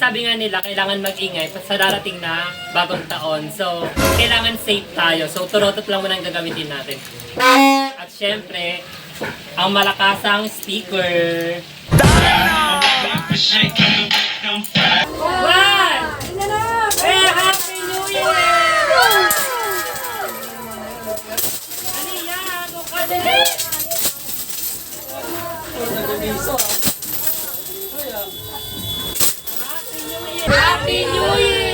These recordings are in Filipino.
sabi nga nila, kailangan mag-ingay sa darating na bagong taon. So, kailangan safe tayo. So, turotot lang muna ang gagamitin natin. At syempre, ang malakasang sticker. One! Hey, Happy New Year! Aniya, ako ka din! Happy New Year!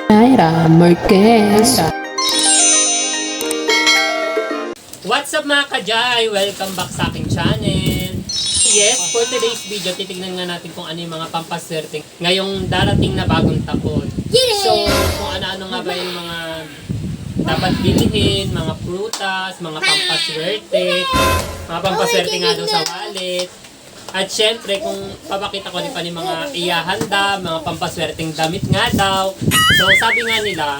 Naira Marquez. What's up mga kajay? Welcome back sa aking channel. Yes, for today's video, titignan nga natin kung ano yung mga pampaswerte ngayong darating na bagong taon. So, kung ano-ano nga ba yung mga dapat bilhin, mga prutas, mga pampaswerte, mga pampaswerte nga daw sa wallet. At syempre, kung papakita ko rin pa ng mga iyahanda, mga pampaswerteng damit nga daw. So, sabi nga nila,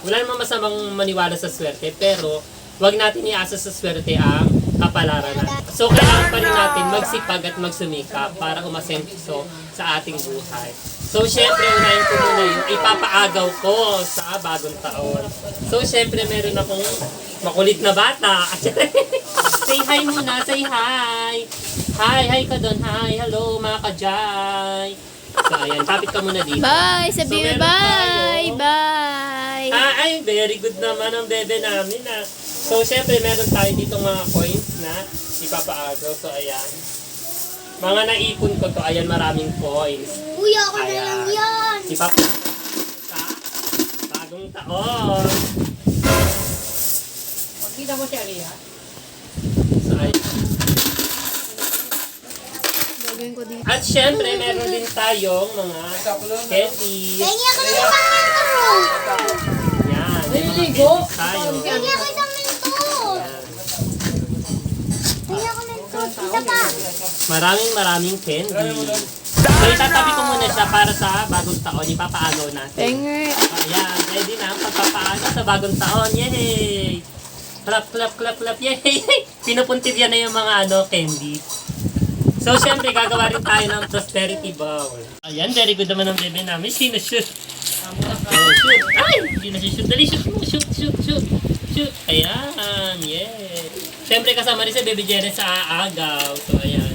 wala namang masamang maniwala sa swerte, pero wag natin iasa sa swerte ang kapalaran natin. So, kailangan pa rin natin magsipag at magsumikap para umasenso sa ating buhay. So, syempre, unahin ko muna yung ipapaagaw ko sa bagong taon. So, syempre, meron akong makulit na bata. Say hi muna, say hi! Hi ka doon, hi, hello mga kajay! So, ayan, tapit ka muna dito. Bye! Sabihin So, bye! tayo. Bye! Ay, very good naman ang bebe namin ah. So, syempre, meron tayo dito mga coins na ipapaagaw. So, ayan. Mga naipon ko to, ayan, maraming coins. Kuya, ako na lang yan. Ipapaagaw sa bagong taon. Pagkita mo si Alia. So, ayan. Gagawin ko dito. At syempre, meron din tayong mga candies. Pengi ako ng isang minto. Yan, may mga Naliligo? candies tayo. Pengi ako isang minto. Pengi ako minto. Isa pa. Maraming candy. So, itatabi ko muna siya para sa bagong taon. Ipapaagaw natin. Penger. Ayan, ready na ang pagpapaagaw sa bagong taon. Yay! Clap, clap, clap, clap. Yay! Pinupuntir yan na yung mga candy. So, syempre, gagawa rin tayo ng prosperity bowl. Ayan, very good naman ang bebe namin. Sino shoot? Oh, shoot. Ay! Hindi na shoot. Dali, shoot mo. Shoot. Shoot. Ayan, yeah. Syempre, kasama rin si Baby Janice sa aagaw. So, ayan.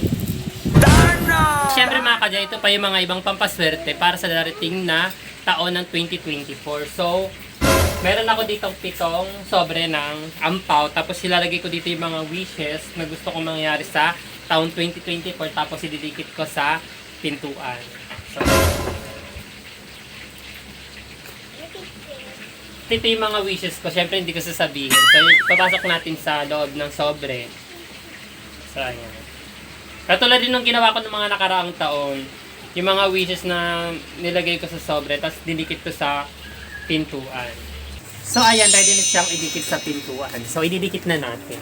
Syempre, mga kadya, ito pa yung mga ibang pampaswerte para sa darating na taon ng 2024. So, meron ako ditong 7 sobre ng ampaw. Tapos, ilalagay ko dito yung mga wishes na gusto kong mangyari sa taon 2024, tapos ididikit ko sa pintuan. So, ito yung mga wishes ko. Siyempre, hindi ko sasabihin. So, papasok natin sa loob ng sobre. So, ayan. Katulad din ng ginawa ko ng mga nakaraang taon, yung mga wishes na nilagay ko sa sobre, tapos dinikit ko sa pintuan. So, ayan, ready na siyang idikit sa pintuan. So, ididikit na natin.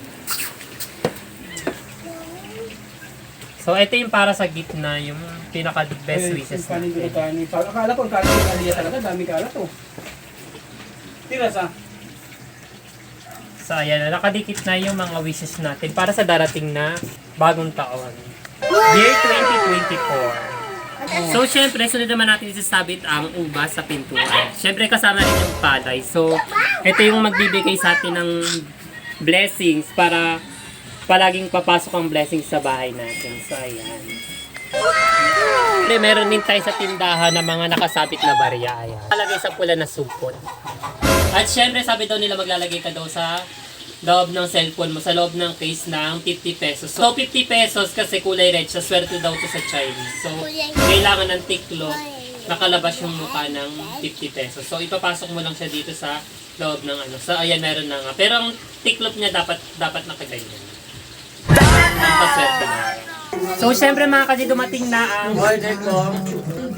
So, ito yung para sa gitna, yung pinaka-best wishes natin. Akala ko ang kalat ng Alia talaga, dami kalat oh. Tira sa. So, ayan, nakadikit na yung mga wishes natin para sa darating na bagong taon. Year 2024. So, syempre, sunod naman natin isasabit ang ubas sa pintuan. Syempre, kasama rin yung palay. So, ito yung magbibigay sa atin ng blessings para palaging papasok ang blessings sa bahay natin. So, ayan. Meron din tayo sa tindahan na mga nakasapit na barya. Ayan. Palagay sa pula na supot. At syempre, sabi daw nila maglalagay ka daw sa loob ng cellphone mo, sa loob ng case ng 50 pesos. So, 50 pesos kasi kulay red siya. Swerte daw to sa Chinese. So, kailangan ng tiklop nakalabas yung mukha ng 50 pesos. So, ipapasok mo lang siya dito sa loob ng ano. So, ayan, meron na nga. Pero ang tiklop niya dapat nakaganyan. Ang paswerte na. So, syempre mga kasi dumating na ang order ko.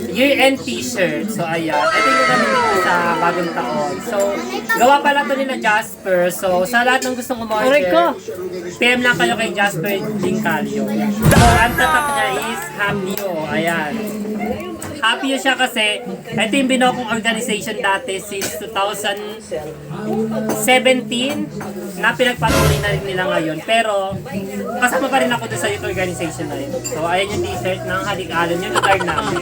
Year-end t-shirt. So, ayan. Ito yung gamitin ko sa bagong taon. So, gawa pala to nila Jasper. So, sa lahat ng gustong umorder, PM lang kayo kay Jasper Gincalio. So, ang tatak niya is Happyo. Ayan. Happyo siya kasi ito yung binuo kong organization dati since 2017 na pinagpatuloy na rin nila ngayon. Pero, kasama pa rin ako doon sa youth organization na rin. So, ayan yung t-shirt ng Halik-Alon, yung lugar namin.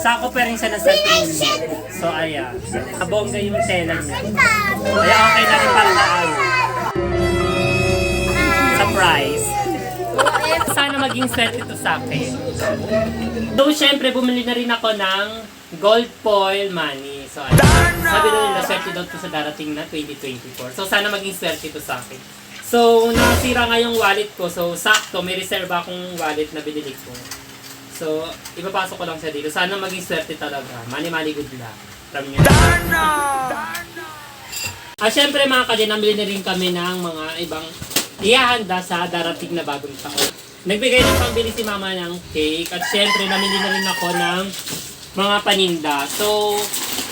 Sako pa rin siya ng Santiago. So, ayan. Kabongga yung tela niya. Kaya okay na rin para na surprise. Sana maging swerte ito sa akin. So, syempre, bumili na rin ako ng gold foil money. So, ayan. Sabi na nila, swerte daw ito sa darating na 2024. So, sana maging swerte ito sa akin. So, nasira nga yung wallet ko. So, sakto, may reserve akong wallet na binili ko. So, ipapasok ko lang siya dito. Sana maging swerte talaga. Money, good luck. From you. Syempre mga kadyan, nabili na rin kami ng mga ibang ihahanda sa darating na bagong taon. Nagbigay ng pambili si mama ng cake. At syempre, namili na rin ako ng mga paninda. So,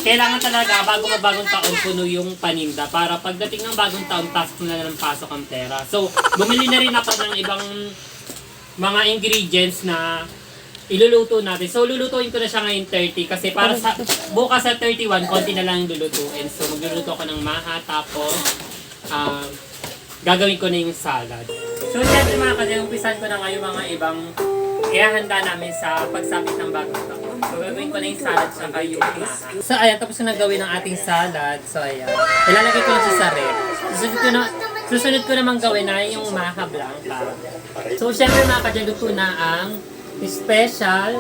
kailangan talaga bago mabagong taon puno yung paninda para pagdating ng bagong taon, pasok na ng pasok ang pera. So, bumili na rin ako ng ibang mga ingredients na iluluto natin. So, lulutuin ko na siya ngayon 30 kasi para sa bukas sa 31, konti na lang yung lulutuin. So, magluluto ko ng maha tapos gagawin ko na yung salad. So, syempre mga kasi, umpisan ko na ngayon mga ibang ihahanda namin sa pagsapit ng bagong taon. So, gagawin ko na yung salad saka yung maha. So, ayan, tapos na gawin ang ating salad. So, ayan. Ilalagay ko na siya sa ref. Susunod ko naman gawin na yung maha blanca. So, syempre mga kadyan, luto na ang special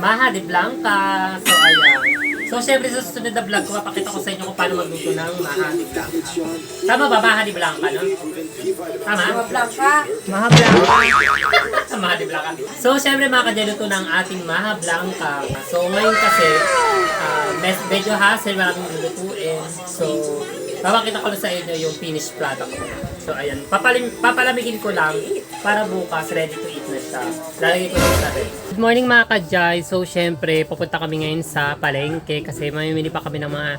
maha de blanca. So, ayan. So, syempre sa susunod na vlog ko, papakita ko sa inyo kung paano magluto ng maha de blanca. Tama ba, maha de blanca, no? Tama? Maha blanca. Maha blanca. Maha de blanca. So, syempre mga kadyan, luto ng ating maha blanca. So, ngayon kasi, medyo hassle, maraming lulutuin. So, papakita ko na sa inyo yung finished product ko. So, ayan. Papalamigin ko lang para bukas ready to eat na siya. Lalagay ko na sa ref. Good morning mga ka-Jai. So, syempre, pupunta kami ngayon sa palengke kasi mamimili pa kami ng mga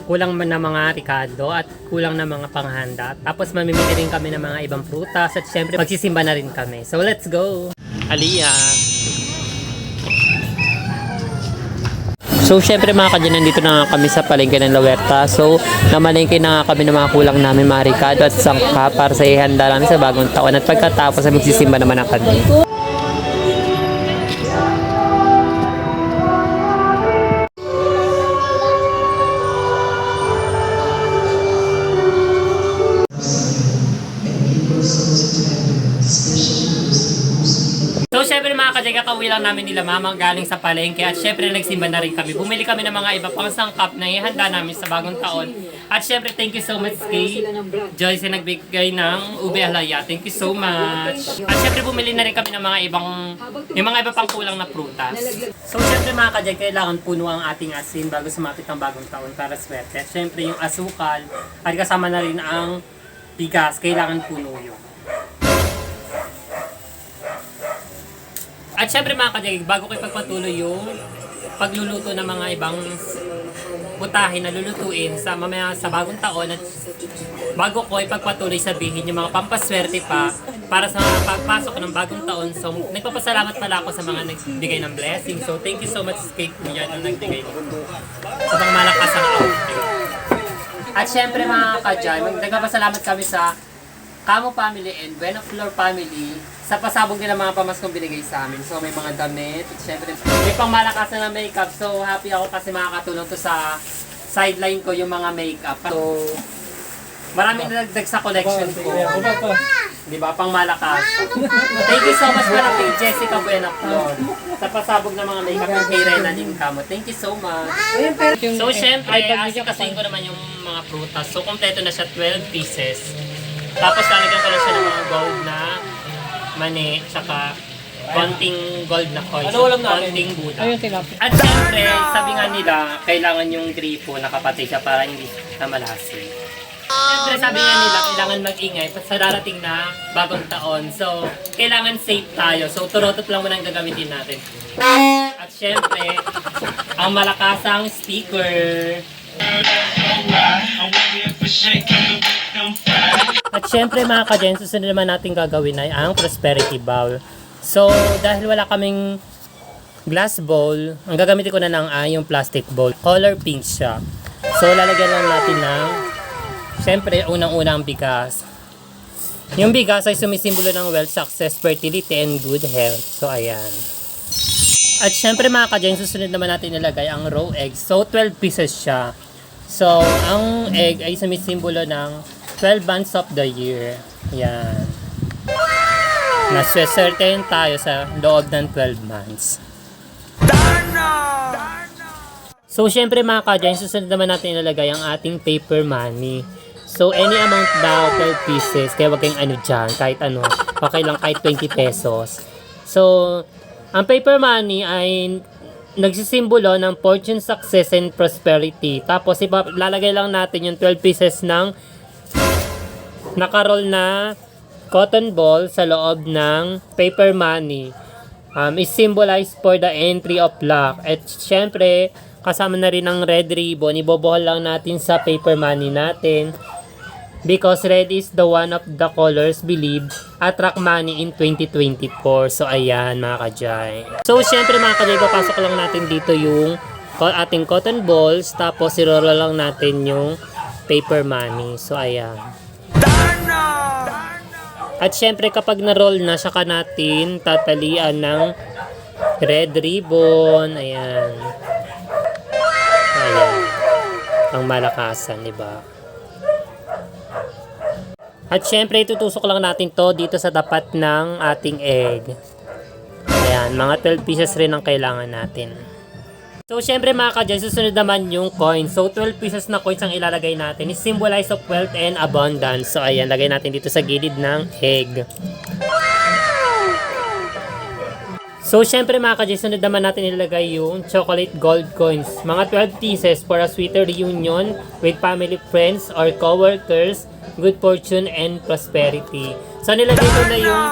kulang na mga ricado at kulang na mga panghanda. Tapos mamimili rin kami ng mga ibang prutas at syempre magsisimba na rin kami. So, let's go! Aliyah! So, syempre mga kadyan, nandito na nga kami sa palengke ng La Huerta. So, namalengke na nga kami ng mga kulang namin, mga ricado at sangka para sa ihanda namin sa bagong taon. At pagkatapos, magsisimba naman ang kami. So, syempre mga kadyan, kakauwi lang namin nila mama galing sa palengke at syempre nagsimba na rin kami. Bumili kami ng mga iba pang sangkap na ihanda namin sa bagong taon. At syempre, thank you so much kay Joyce na nagbigay ng ube halaya. Thank you so much. At syempre, bumili na rin kami ng mga yung mga iba pang kulang na prutas. So, syempre mga kadyan, kailangan puno ang ating asin bago sumapit ang bagong taon para swerte. At syempre, yung asukal at kasama na rin ang bigas, kailangan puno yun. At syempre mga kadyan, bago ko ipagpatuloy yung pagluluto ng mga ibang putahe na lulutuin sa mamaya sa bagong taon at bago ko ipagpatuloy sabihin yung mga pampaswerte pa para sa pagpasok ng bagong taon. So, nagpapasalamat pala ako sa mga nagbigay ng blessing. So, thank you so much kay Kuya na nagbigay nito. Sa mga malakas ang outfit. At syempre mga kadyan, nagpapasalamat kami sa Camo Family and Buena Flor Family sa pasabog nila mga pamaskong binigay sa amin. So may mga damit, at syempre may pang malakasan na makeup. So happy ako kasi makakatulong to sa sideline ko yung mga makeup. So maraming nagdag sa collection ko. Di ba? Pang malakas. Thank you so much pala kay Jessica Buena Flor sa pasabog ng mga makeup yung kay Rena Camo. Thank you so much. So syempre, asikasuhin ko naman yung mga prutas. So kompleto na siya, 12 pieces. Tapos lalagyan ko lang siya ng mga gold na mani, tsaka konting gold na coins, konting buda. At syempre, sabi nga nila, kailangan yung gripo nakapatay siya para hindi na malasin. Siyempre sabi nga nila, kailangan mag-ingay sa darating na bagong taon. So, kailangan safe tayo. So, turotot lang muna ang gagamitin natin. At siyempre, ang malakasang sticker. At syempre mga ka-Jen, susunod naman natin gagawin ay ang prosperity bowl. So, dahil wala kaming glass bowl, ang gagamitin ko na lang ay yung plastic bowl. Color pink siya. So, lalagyan lang natin ng, syempre, unang-unang bigas. Yung bigas ay sumisimbolo ng wealth, success, fertility, and good health. So, ayan. At syempre mga ka-Jen, susunod naman natin nilagay ang raw egg. So, 12 pieces siya. So, ang egg ay sumisimbolo ng 12 months of the year. Yan. Naswecertain tayo sa loob ng 12 months. So, syempre mga ka-Jen, susunod naman natin ilalagay ang ating paper money. So, any amount daw, 12 pieces. Kaya wag kayong ano dyan, kahit ano. Okay lang, kahit 20 pesos. So, ang paper money ay nagsisimbolo ng fortune, success, and prosperity. Tapos, lalagay lang natin yung 12 pieces ng nakaroll na cotton ball sa loob ng paper money. Is symbolized for the entry of luck. At syempre, kasama na rin ang red ribbon. Ibobohol lang natin sa paper money natin. Because red is the one of the colors believed attract money in 2024. So, ayan mga ka-Jai. So, syempre mga ka-Jai, papasok lang natin dito yung ating cotton balls. Tapos, iroro lang natin yung paper money. So, ayan. At syempre, kapag na-roll na, saka natin tatalian ng red ribbon. Ayan. Ayan. Ang malakasan, diba? At syempre, tutusok lang natin to dito sa tapat ng ating egg. Ayan, mga 12 pieces rin ang kailangan natin. So, syempre mga ka-Jen, susunod naman yung coins. So, 12 pieces na coins ang ilalagay natin. Is symbolize of wealth and abundance. So, ayan, lagay natin dito sa gilid ng egg. So, syempre mga ka-Jen, sunod naman natin ilalagay yung chocolate gold coins. Mga 12 pieces for a sweeter reunion with family, friends, or co-workers, good fortune, and prosperity. So, nilagay ko na yung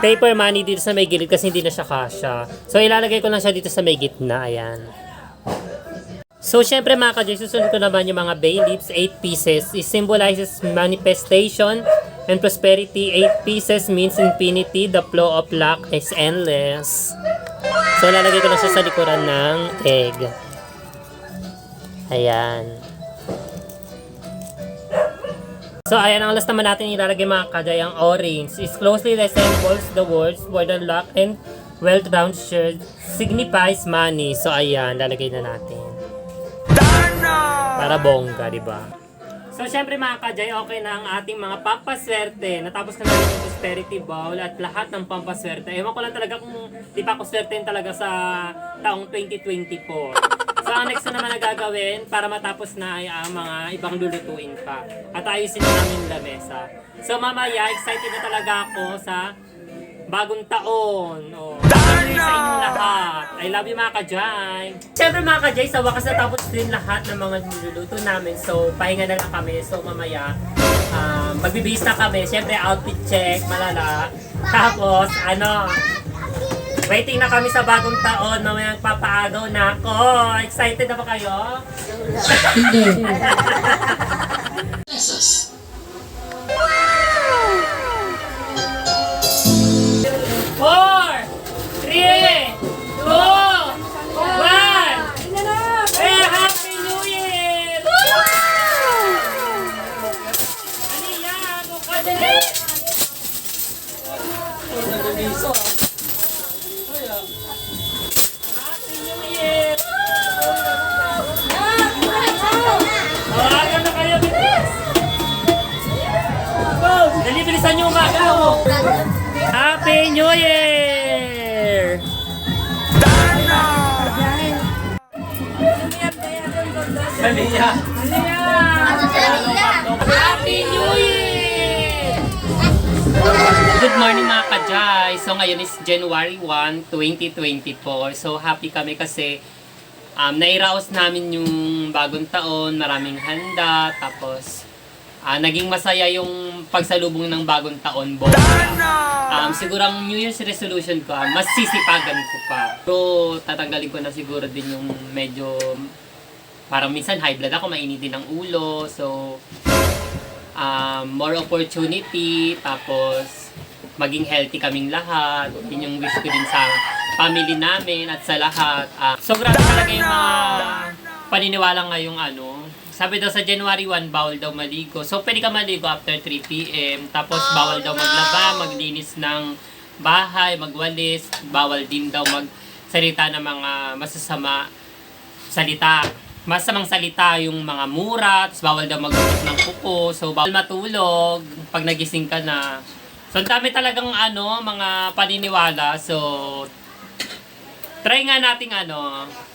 paper money dito sa may gilid kasi hindi na siya kasya. So, ilalagay ko lang siya dito sa may gitna. Ayan. So, syempre mga ka-Jen, susunod ko naman yung mga bay leaves, 8 pieces. It symbolizes manifestation and prosperity. 8 pieces means infinity. The flow of luck is endless. So, lalagay ko lang siya sa likuran ng egg. Ayan. So, ayan, ang last naman natin ilalagay mga ka-Jai, ang orange. It closely resembles the words for the luck and wealth round shirt signifies money. So, ayan, lalagay na natin. Para bongga, diba? So, syempre mga ka-Jai, okay na ang ating mga pampaswerte. Natapos na natin yung prosperity bowl at lahat ng pampaswerte. Ewan ko lang talaga kung di pa ako swertein talaga sa taong 2024. So, ang next na naman na gagawin para matapos na ay ang mga ibang lulutuin pa. At ayusin na namin lamesa. So, mamaya, excited na talaga ako sa bagong taon. Oh, happy New Year sa inyong lahat. I love you mga ka-Jai. Siyempre mga ka-Jai, sa wakas natapos din lahat ng mga niluluto namin. So, pahinga na lang kami. So, mamaya, magbibihis na kami. Siyempre, outfit check, malala. Tapos, waiting na kami sa bagong taon. Mamaya nagpapaagaw na ako. Excited na ba kayo? Hindi. 4, 3, 2, 1. Happy New Year! Aniya, ako ka dali! Happy New Year! Tawagan na kayo, bilis! Dali, bilisan niyo umaga, oh! Happy New Year! Daliya! Happy New Year! Good morning mga ka-Jai! So ngayon is January 1, 2024. So happy kami kasi nairaos namin yung bagong taon, maraming handa, tapos Naging masaya yung pagsalubong ng bagong taon, Bo. Siguro ang New Year's resolution ko, mas sisipagan ko pa. Pero tatanggalin ko na siguro din yung medyo, parang minsan high blood ako, mainit din ang ulo. So, more opportunity, tapos maging healthy kaming lahat. Yun yung wish ko din sa family namin at sa lahat. So, grabe talaga yung mga paniniwala ngayong sabi daw sa January 1, bawal daw maligo. So, pwede ka maligo after 3 p.m. Tapos, bawal daw maglaba, maglinis ng bahay, magwalis. Bawal din daw magsalita ng mga masasama salita. Masamang salita yung mga mura. Tapos, bawal daw magusap ng kuko. So, bawal matulog pag nagising ka na. So, ang dami talagang mga paniniwala. So, try nga nating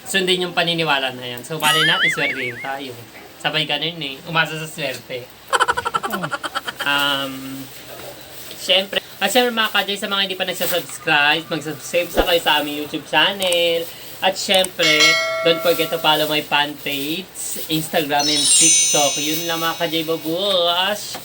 sundin yung paniniwala na yan. So, malay natin, swertein tayo. Sabay ganun umasa sa swerte. Siyempre, mga ka-Jay, sa mga hindi pa nagsasubscribe, mag-subscribe sa kayo sa aming YouTube channel. At siyempre, don't forget to follow my fan page, Instagram and TikTok. Yun lang mga ka-Jay, babush!